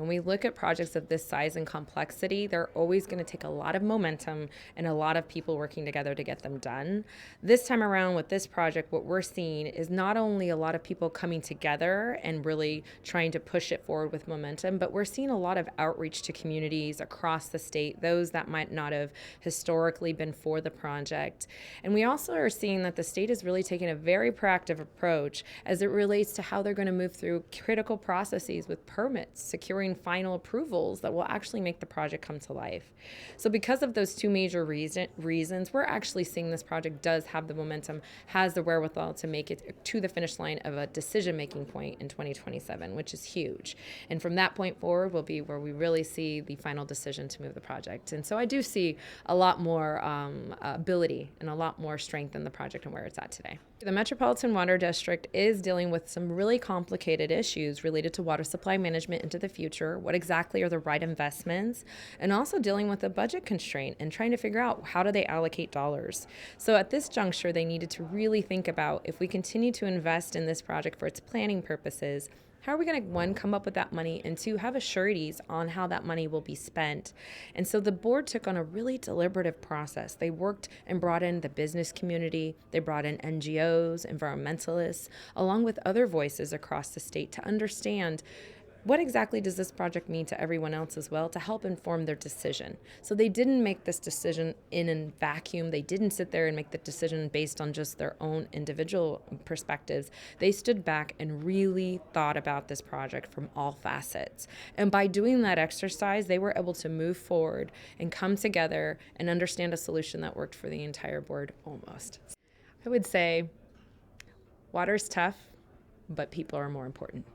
we look at projects of this size and complexity, they're always going to take a lot of momentum and a lot of people working together to get them done. This time around with this project, what we're seeing is not only a lot of people coming together and really trying to push it forward with momentum, but we're seeing a lot of outreach to communities across the state, those that might not have historically been for the project. And we also are seeing that the state is really taking a very proactive approach as it relates to how they're going to move through critical processes with permits, securing final approvals that will actually make the project come to life. So because of those two major reasons, we're actually seeing this project does have the momentum, has the wherewithal to make it to the finish line of a decision-making point in 2027, which is huge. And from that point forward will be where we really see the final decision to move the project. And so I do see a lot more ability and a lot more strength in the project and where it's at today. The Metropolitan Water District is dealing with some really complicated issues related to water supply management into the future, what exactly are the right investments, and also dealing with a budget constraint and trying to figure out how do they allocate dollars. So at this juncture, they needed to really think about if we continue to invest in this project for its planning purposes, how are we going to, one, come up with that money, and two, have sureties on how that money will be spent? And so the board took on a really deliberative process. They worked and brought in the business community, they brought in NGOs, environmentalists, along with other voices across the state to understand what exactly does this project mean to everyone else as well to help inform their decision. So they didn't make this decision in a vacuum. They didn't sit there and make the decision based on just their own individual perspectives. They stood back and really thought about this project from all facets. And by doing that exercise, they were able to move forward and come together and understand a solution that worked for the entire board almost. I would say water's tough, but people are more important.